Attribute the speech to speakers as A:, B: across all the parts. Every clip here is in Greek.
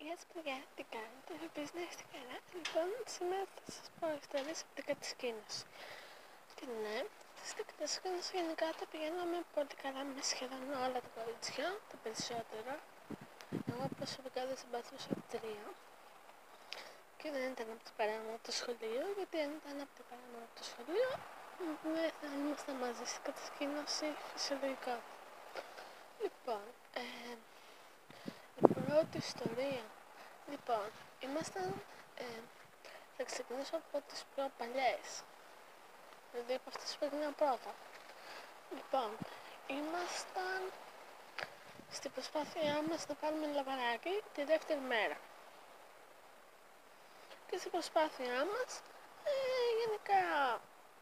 A: Γεια σας παιδιά, τι κάνετε, ελπίζω να είστε καλά. Λοιπόν, σήμερα θα σας πω ιστορίες από την κατασκήνωση. Και ναι, στην κατασκήνωση γενικά τα πηγαίναμε πολύ καλά με σχεδόν όλα τα κορίτσια, τα περισσότερα. Εγώ προσωπικά δεν συμπαθούσα από 3 και δεν ήταν από την παρέα μου από το σχολείο, γιατί αν ήταν από την παρέα μου από το σχολείο δεν θα ήμασταν μαζί στην κατασκήνωση φυσιολογικά. Λοιπόν, η πρώτη ιστορία. Λοιπόν, θα ξεκινήσω από τις πιο παλιές, δηλαδή από αυτές που έγιναν πρώτα. Λοιπόν, ήμασταν στην προσπάθειά μας να πάρουμε λαβαράκι τη δεύτερη μέρα. Και στην προσπάθειά μας, γενικά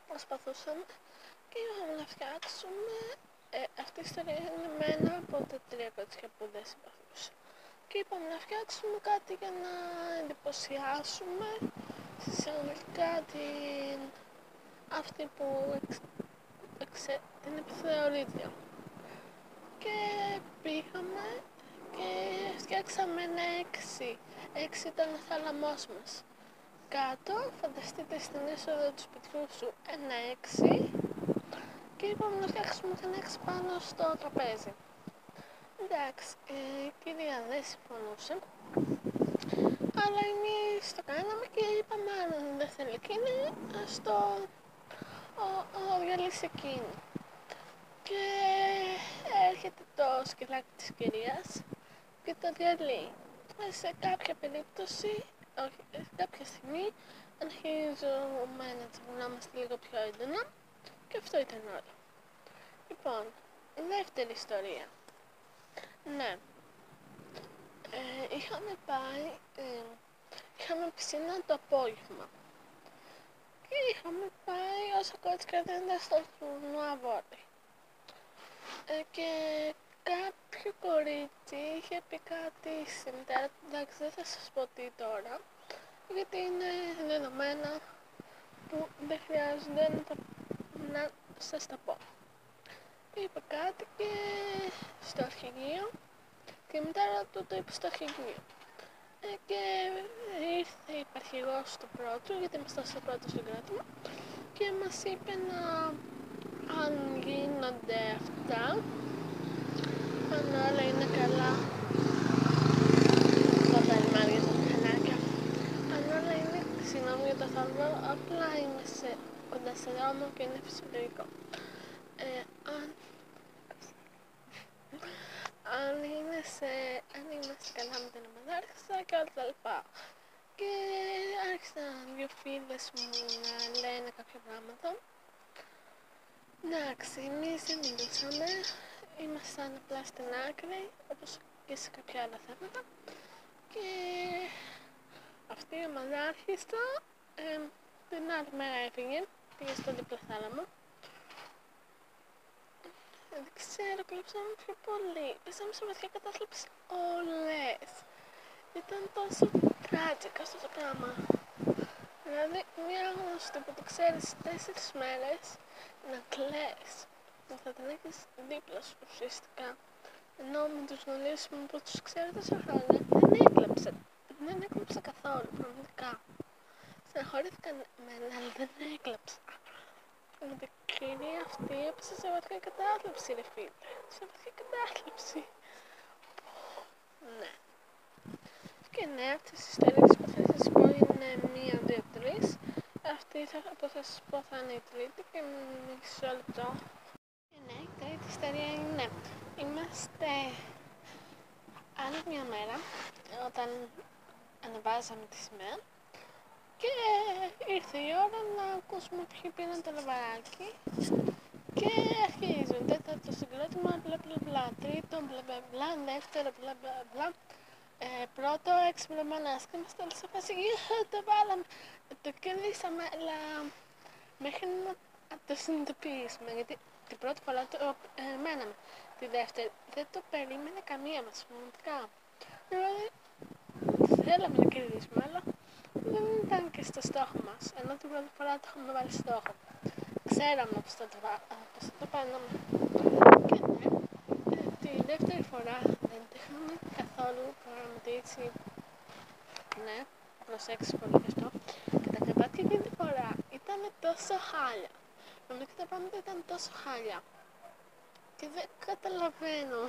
A: προσπαθούσαμε και είπαμε να φτιάξουμε, αυτή η ιστορία είναι με ένα από τα 3 κορίτσια που δεν συμπαθούσα. Και είπαμε να φτιάξουμε κάτι για να εντυπωσιάσουμε συσσαγωγικά αυτή που την επιθεωρήτρια. Και πήγαμε και φτιάξαμε ένα 6. 6 ήταν ο θάλαμός μας. Κάτω, φανταστείτε στην είσοδο του σπιτιού σου ένα 6 και είπαμε να φτιάξουμε ένα 6 πάνω στο τραπέζι. Εντάξει, η κυρία δεν συμφωνούσε, αλλά εμείς το κάναμε και είπαμε αν δεν θέλει εκείνη, ας το διαλύσει εκείνη. Και έρχεται το σκυλάκι της κυρίας και το διαλύει. Σε κάποια περίπτωση, σε κάποια στιγμή, αρχίζουμε να τσακωνόμαστε λίγο πιο έντονα και αυτό ήταν όλο. Λοιπόν, δεύτερη ιστορία. Ναι, είχαμε πισίνα το απόγευμα και είχαμε πάει όσα κορίτσια δεν ήταν στο τουρνουά βόλεϊ. Και κάποιο κορίτσι είχε πει κάτι στη μητέρα του, εντάξει δεν θα σας πω τι τώρα, γιατί είναι δεδομένα που δεν χρειάζονται να σας τα πω. Είπε κάτι και στο αρχηγείο και η μητέρα του το είπε στο αρχηγείο. Και ήρθε η υπαρχηγός του πρώτου, γιατί ήμασταν στο πρώτο συγκρότημα, και μας είπε αν γίνονται αυτά, αν όλα είναι καλά, το περιμένω για τα μηχανάκια, αν όλα είναι, συγγνώμη για το θόρυβο, απλά είμαι κοντά σε δρόμο και είναι φυσιολογικό. Αν είμαστε καλά με την ομαδάρχησα και όλα τα λοιπά. Και άρχισαν 2 φίλες μου να λένε κάποια πράγματα. Εντάξει, εμείς δεν μιλούσαμε, ήμασταν απλά στην άκρη, όπως και σε κάποια άλλα θέματα. Και αυτή η ομαδάρχησα την άλλη μέρα έφυγε, πήγε στο δίπλα θάλαμο. Δεν ξέρω, κλέψαμε πιο πολύ. Πέσαμε σε βαθιά κατάθλιψη όλες. Ήταν τόσο τράτζικα αυτό το πράγμα. Δηλαδή, μια γνωστή που το ξέρεις 4 μέρες να κλαις, να θα την έχεις δίπλα σου ουσιαστικά. Ενώ με τους γονείς μου που τους ξέρω τόσα χρόνια δεν έκλαψα καθόλου, πραγματικά. Στεναχωρήθηκαν εμένα, αλλά δεν έκλαψα. Η κυρία αυτή έπεσε σε βαθιά κατάθλιψη, ρε φίλε. Σε βαθιά κατάθλιψη. Ναι. Και ναι, αυτές τις ιστορίες που θα σας πω είναι 1, 2, 3. Αυτή που θα σας πω θα είναι η τρίτη και μισό λεπτό. Και ναι, η τρίτη ιστορία είναι, είμαστε άλλη μια μέρα όταν ανεβάζαμε τη σημαία και ήρθε η ώρα να ακούσουμε ποιοι πήραν το λαβαράκι και αρχίζουν τέταρτο συγκρότημα, μπλα μπλα μπλα, τρίτο μπλα μπλα μπλα, δεύτερο μπλα μπλα μπλα, πρώτο έξυπνο μανάς και είμαστε όλοι σε φάση, το βάλαμε, το κερδίσαμε, αλλά μέχρι να το συνειδητοποιήσουμε, γιατί την πρώτη φορά το μέναμε, τη δεύτερη δεν το περίμενε καμία μας, πραγματικά. Δηλαδή, θέλαμε να κερδίσουμε, αλλά δεν ήταν και στο στόχο μας, ενώ την πρώτη φορά το είχαμε βάλει στόχο. Ξέραμε πως θα το παίρναμε. Και ναι, τη δεύτερη φορά δεν το είχαμε καθόλου προγραμματίσει ναι, προσέξεις πολύ και αυτό. Και τα κρεβάτια εκείνη τη φορά ήταν τόσο χάλια. Νομίζω τα πράγματα ήταν τόσο χάλια. Και δεν καταλαβαίνω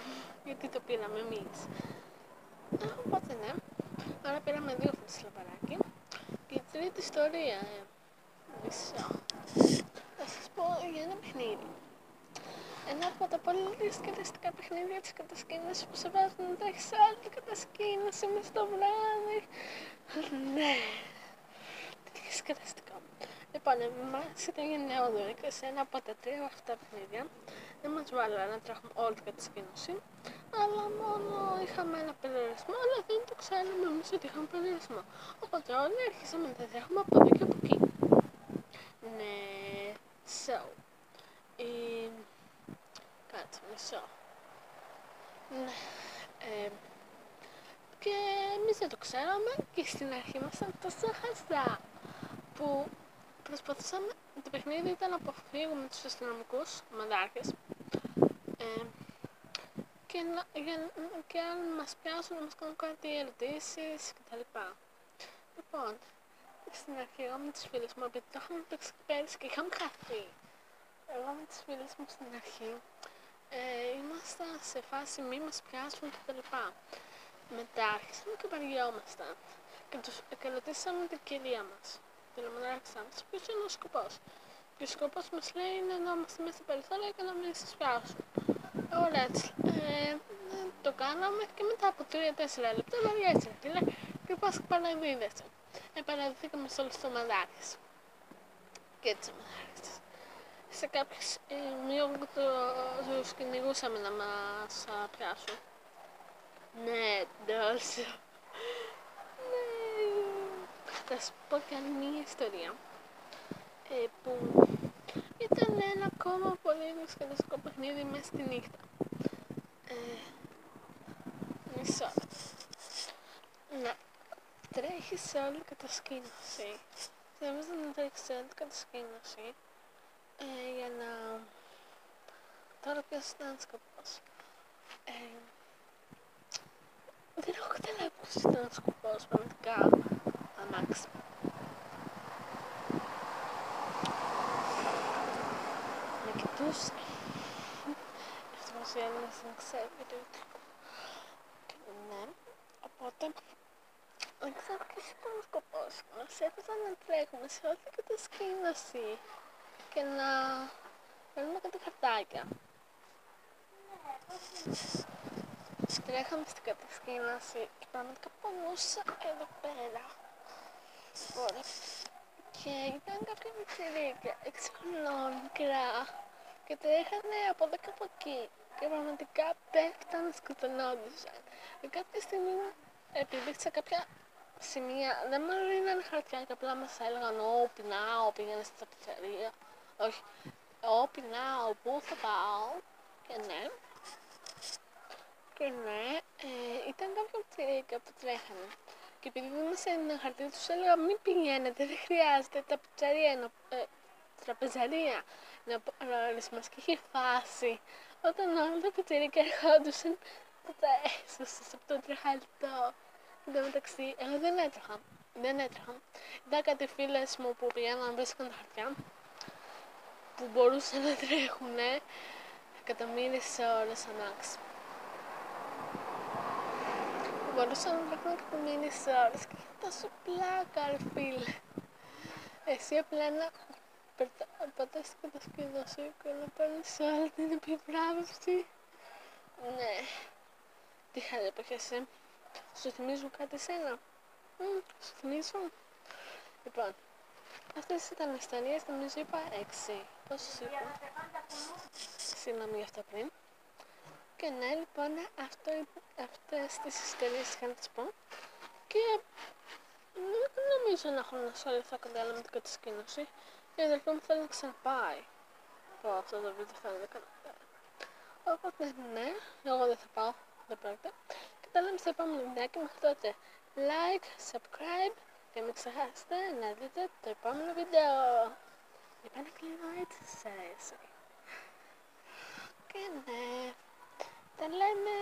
A: γιατί το πήραμε εμείς. Οπότε ναι, άρα πήραμε 2 φωτισλαπαράκι. Και η τρίτη ιστορία, μισό. Θα σας πω για ένα παιχνίδι. Ένα από τα πολύ διασκεδαστικά παιχνίδια της κατασκήνωσης που σε βάζουν να τρέχεις άλλη κατασκήνωση μες στο βράδυ. Ναι, τι διασκεδαστικό. Λοιπόν, εμάς ήταν για νεόδοροι και σε ένα από τα 3 αυτά παιχνίδια δεν μας βάλανε να τρέχουμε όλη την κατασκήνωση, αλλά μόνο είχαμε ένα περιορισμό, αλλά δεν το ξέραμε εμείς ότι είχαμε περιορισμό. Οπότε όλοι αρχίσαμε να τρέχουμε από εδώ και από εκεί. Ναι, so, κάτσε μισό. Ναι, και εμείς δεν το ξέραμε και στην αρχή ήμασταν τόσο χαζά που προσπαθούσαμε, το παιχνίδι ήταν να αποφύγουμε τους αστυνομικούς μαντάρχες και αν μας πιάσουν να μας κάνουν κάτι ερωτήσεις κτλ. Λοιπόν, στην αρχή εγώ με τις φίλες μου, επειδή το είχαμε παίξει πέρυσι και είχαμε χαθεί, εγώ με τις φίλες μου στην αρχή ήμασταν σε φάση μη μας πιάσουν κτλ. Μετά άρχισαμε και παρηγιόμασταν και ρωτήσαμε την κυρία μας, την ομονάρχησά μας, ποιος είναι ο σκοπός. Και ο σκοπός μας λέει είναι να είμαστε μέσα στα περιθώρια και να μην σας πιάσουν. Ωραία, έτσι. Το κάναμε και μετά από 3-4 λεπτά βαριέσαι, και πας και παραδίδεσαι. Παραδίδηκαμε σε όλους τους ομαδάρχες. Και έτσι ομαδάρχες. Σε κάποιες σημείο τους κυνηγούσαμε να μας πιάσουν. Ναι, τόσο. Ναι. Θα σου πω και άλλη μια ιστορία που ήταν ένα ακόμα πολύ διασκεδαστικό παιχνίδι μέσα στη νύχτα. Μισό. Να τρέχεις σε όλη την κατασκήνωση. Θέλω να τρέχεις σε όλη την κατασκήνωση για να... Τώρα ποιος ήταν ο σκοπός. Δεν έχω καταλάβει ποιος ήταν ο σκοπός, πραγματικά. Αμάξι. Με κοιτούσε. Ευτυχώς οι Έλληνες δεν ξέρουν γιατί ναι, οπότε δεν ξέρω ποιος ήταν ο σκοπός. Μας έφεραν να τρέχουμε σε όλη την κατασκήνωση και να παίρνουμε κάτι χαρτάκια. Τρέχαμε στην κατασκήνωση και πραγματικά πονούσα εδώ πέρα. Και ήταν κάποια πιτσιρίκια, 6 χρονών, μικρά, και τρέχανε από εδώ και από εκεί. Και πραγματικά πέφτανε, σκοτωνόντουσαν. Και κάποια στιγμή, επειδή σε κάποια σημεία δεν μου δίνανε χαρτιά και απλά μας έλεγαν πεινάω, πήγαινε στα πιτσαρία. Όχι, πεινάω, πού θα πάω. Και ναι, ήταν κάποια πιτσιρίκια που τρέχανε. Και επειδή δεν μας έδινε χαρτί, τους έλεγα μην πηγαίνετε, δεν χρειάζεται, τα πιτσαρία είναι, τραπεζαρία είναι από μας και έχει φάση. Όταν όλα τα πιτσαρίκια ερχόντουσαν, τα έσωσες από το τρεχαλτό. Εν τω μεταξύ, εγώ δεν έτρεχα. Ήταν κάτι φίλες μου που πηγαίναν να βρίσκαν τα χαρτιά, που μπορούσαν να τρέχουνε εκατομμύριες ώρες αμάξι. Μπορούσα να τρέχω εκατομμύριες ώρες και είχε τόσο πλάκα, ρε φίλε. Εσύ απλά να πατάς την κατασκήνωση και να παίρνεις όλη την επιβράβευση. Ναι. Τι χάρη εποχές, Σου θυμίζουν κάτι εσένα? Σου θυμίζουν? Λοιπόν, αυτές ήταν οι ιστορίες, νομίζω είπα 6. Πόσους είπα? Συγγνώμη γι' αυτό πριν. Και ναι, λοιπόν, αυτές τις ιστορίες είχα να τις πω. Και δεν νομίζω να έχω να ασχοληθώ κάτι άλλο με την κατασκήνωση. Η αδελφή μου θέλει να ξαναπάει. Πω αυτό το βίντεο θα είναι κανένα. Οπότε ναι, εγώ δεν θα πάω, δεν πρόκειται. Και τα λέμε στο επόμενο βιντεάκι, μέχρι τότε like, subscribe και μην ξεχάσετε να δείτε το επόμενο βίντεο. Είπα να κλείνω έτσι σας αρέσει. Και ναι, τα λέμε.